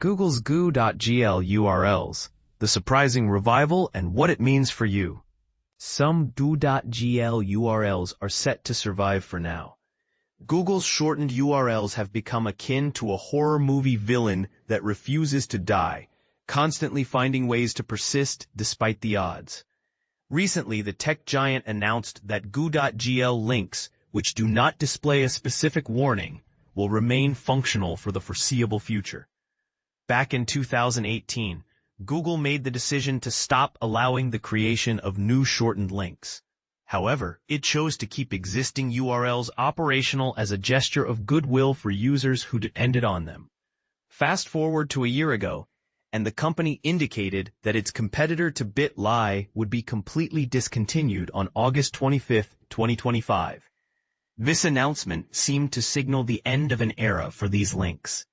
Google's Goo.gl URLs, the surprising revival and what it means for you. Some Goo.gl URLs are set to survive for now. Google's shortened URLs have become akin to a horror movie villain that refuses to die, constantly finding ways to persist despite the odds. Recently, the tech giant announced that Goo.gl links, which do not display a specific warning, will remain functional for the foreseeable future. Back in 2018, Google made the decision to stop allowing the creation of new shortened links. However, it chose to keep existing URLs operational as a gesture of goodwill for users who depended on them. Fast forward to a year ago, and the company indicated that its competitor to bit.ly would be completely discontinued on August 25, 2025. This announcement seemed to signal the end of an era for these links.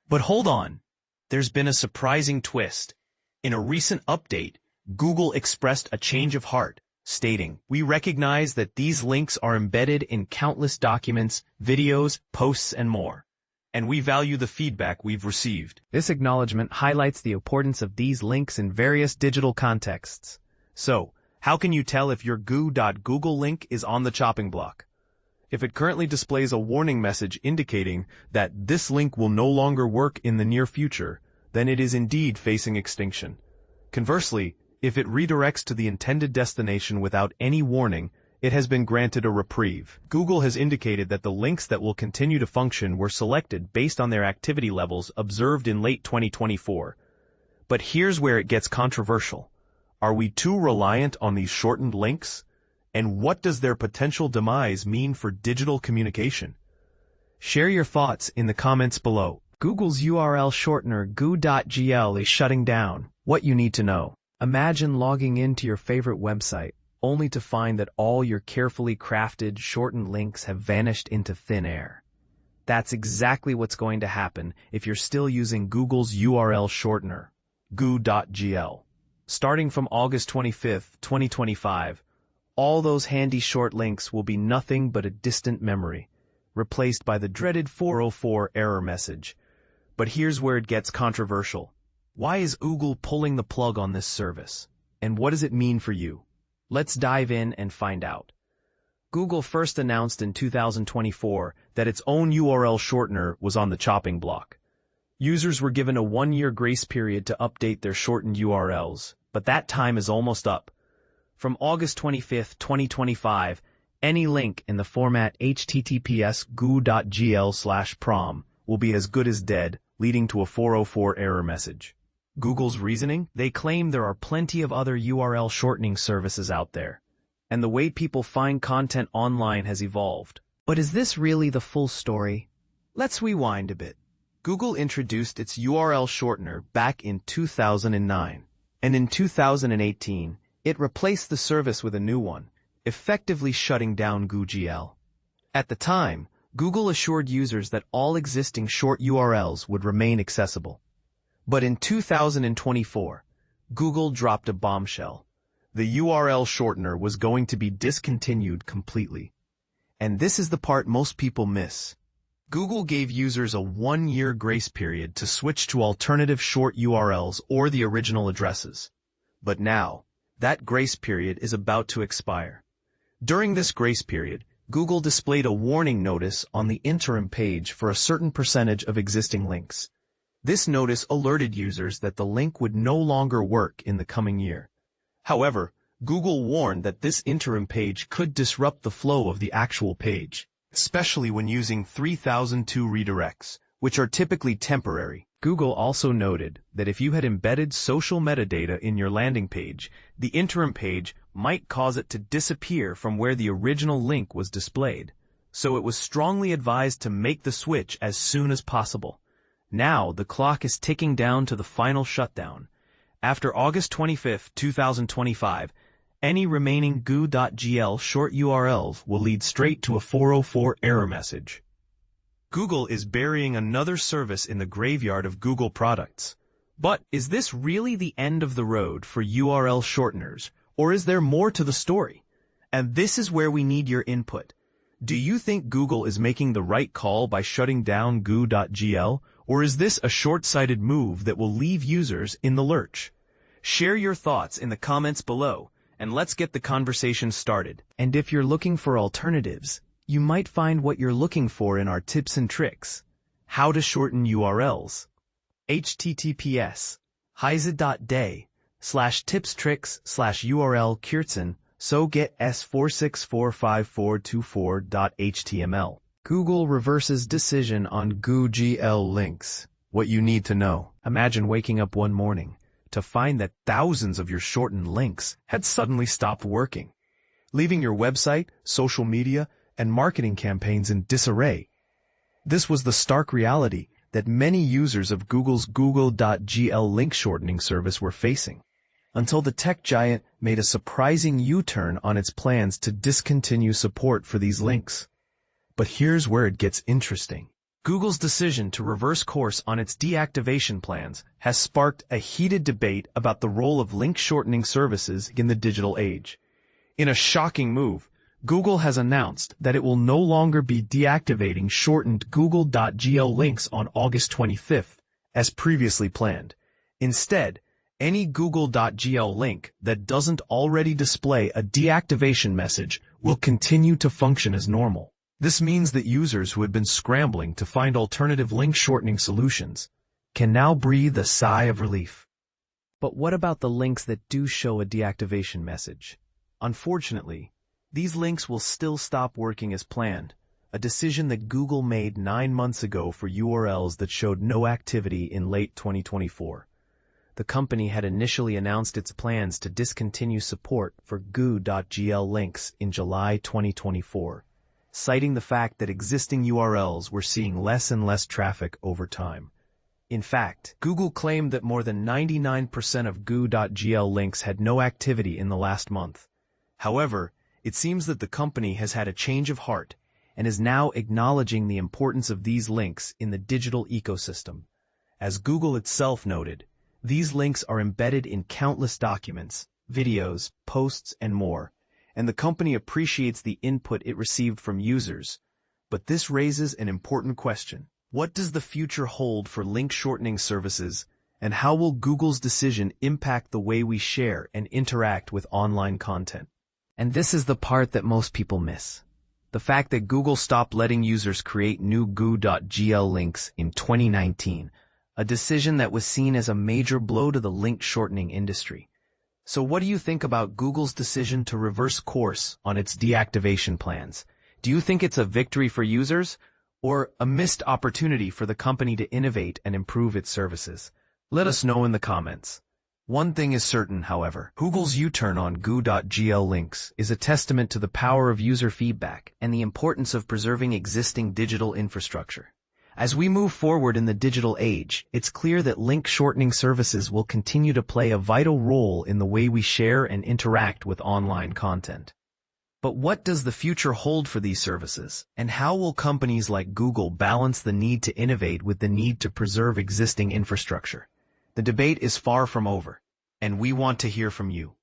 But hold on, there's been a surprising twist. In a recent update, Google expressed a change of heart, stating, "We recognize that these links are embedded in countless documents, videos, posts, and more, and we value the feedback we've received." This acknowledgement highlights the importance of these links in various digital contexts. So, how can you tell if your Goo.Google link is on the chopping block? If it currently displays a warning message indicating that this link will no longer work in the near future, then it is indeed facing extinction. Conversely, if it redirects to the intended destination without any warning, it has been granted a reprieve. Google has indicated that the links that will continue to function were selected based on their activity levels observed in late 2024. But here's where it gets controversial. Are we too reliant on these shortened links? And what does their potential demise mean for digital communication? Share your thoughts in the comments below. Google's URL shortener Goo.gl is shutting down. What you need to know. Imagine logging into your favorite website, only to find that all your carefully crafted, shortened links have vanished into thin air. That's exactly what's going to happen if you're still using Google's URL shortener, Goo.gl. Starting from August 25, 2025, all those handy short links will be nothing but a distant memory, replaced by the dreaded 404 error message. But here's where it gets controversial. Why is Google pulling the plug on this service? And what does it mean for you? Let's dive in and find out. Google first announced in 2024 that its own URL shortener was on the chopping block. Users were given a 1-year grace period to update their shortened URLs, but that time is almost up. From August 25, 2025, any link in the format https goo.gl/prom will be as good as dead, leading to a 404 error message. Google's reasoning? They claim there are plenty of other URL shortening services out there, and the way people find content online has evolved. But is this really the full story? Let's rewind a bit. Google introduced its URL shortener back in 2009, and in 2018, it replaced the service with a new one, effectively shutting down Goo.gl. At the time, Google assured users that all existing short URLs would remain accessible. But in 2024, Google dropped a bombshell. The URL shortener was going to be discontinued completely. And this is the part most people miss. Google gave users a 1-year grace period to switch to alternative short URLs or the original addresses. But now, that grace period is about to expire. During this grace period, Google displayed a warning notice on the interim page for a certain percentage of existing links. This notice alerted users that the link would no longer work in the coming year. However, Google warned that this interim page could disrupt the flow of the actual page, especially when using 3002 redirects, which are typically temporary. Google also noted that if you had embedded social metadata in your landing page, the interim page might cause it to disappear from where the original link was displayed. So it was strongly advised to make the switch as soon as possible. Now, the clock is ticking down to the final shutdown. After August 25, 2025, any remaining Goo.gl short URLs will lead straight to a 404 error message. Google is burying another service in the graveyard of Google products. But is this really the end of the road for URL shorteners, or is there more to the story? And this is where we need your input. Do you think Google is making the right call by shutting down Goo.gl, Or is this a short-sighted move that will leave users in the lurch? Share your thoughts in the comments below, and let's get the conversation started. And if you're looking for alternatives, you might find what you're looking for in our tips and tricks. How to shorten URLs. https://heise.de/tipstricks/URL kürzen so get s4645424.html. Google reverses decision on Goo.gl links. What you need to know. Imagine waking up one morning to find that thousands of your shortened links had suddenly stopped working, leaving your website, social media, and marketing campaigns in disarray. This was the stark reality that many users of Google's Goo.gl link shortening service were facing, until the tech giant made a surprising U-turn on its plans to discontinue support for these links. But here's where it gets interesting. Google's decision to reverse course on its deactivation plans has sparked a heated debate about the role of link shortening services in the digital age. In a shocking move, Google has announced that it will no longer be deactivating shortened Google.gl links on August 25th, as previously planned. Instead, any Google.gl link that doesn't already display a deactivation message will continue to function as normal. This means that users who had been scrambling to find alternative link shortening solutions can now breathe a sigh of relief. But what about the links that do show a deactivation message? Unfortunately, these links will still stop working as planned, a decision that Google made 9 months ago for URLs that showed no activity in late 2024. The company had initially announced its plans to discontinue support for Goo.gl links in July 2024. Citing the fact that existing URLs were seeing less and less traffic over time. In fact, Google claimed that more than 99% of Goo.gl links had no activity in the last month. However, it seems that the company has had a change of heart and is now acknowledging the importance of these links in the digital ecosystem. As Google itself noted, these links are embedded in countless documents, videos, posts, and more, and the company appreciates the input it received from users. But this raises an important question. What does the future hold for link shortening services, and how will Google's decision impact the way we share and interact with online content? And this is the part that most people miss. The fact that Google stopped letting users create new Goo.gl links in 2019, a decision that was seen as a major blow to the link shortening industry. So what do you think about Google's decision to reverse course on its deactivation plans? Do you think it's a victory for users, or a missed opportunity for the company to innovate and improve its services? Let us know in the comments. One thing is certain, however, Google's U-turn on Goo.gl links is a testament to the power of user feedback and the importance of preserving existing digital infrastructure. As we move forward in the digital age, it's clear that link shortening services will continue to play a vital role in the way we share and interact with online content. But what does the future hold for these services, and how will companies like Google balance the need to innovate with the need to preserve existing infrastructure? The debate is far from over, and we want to hear from you.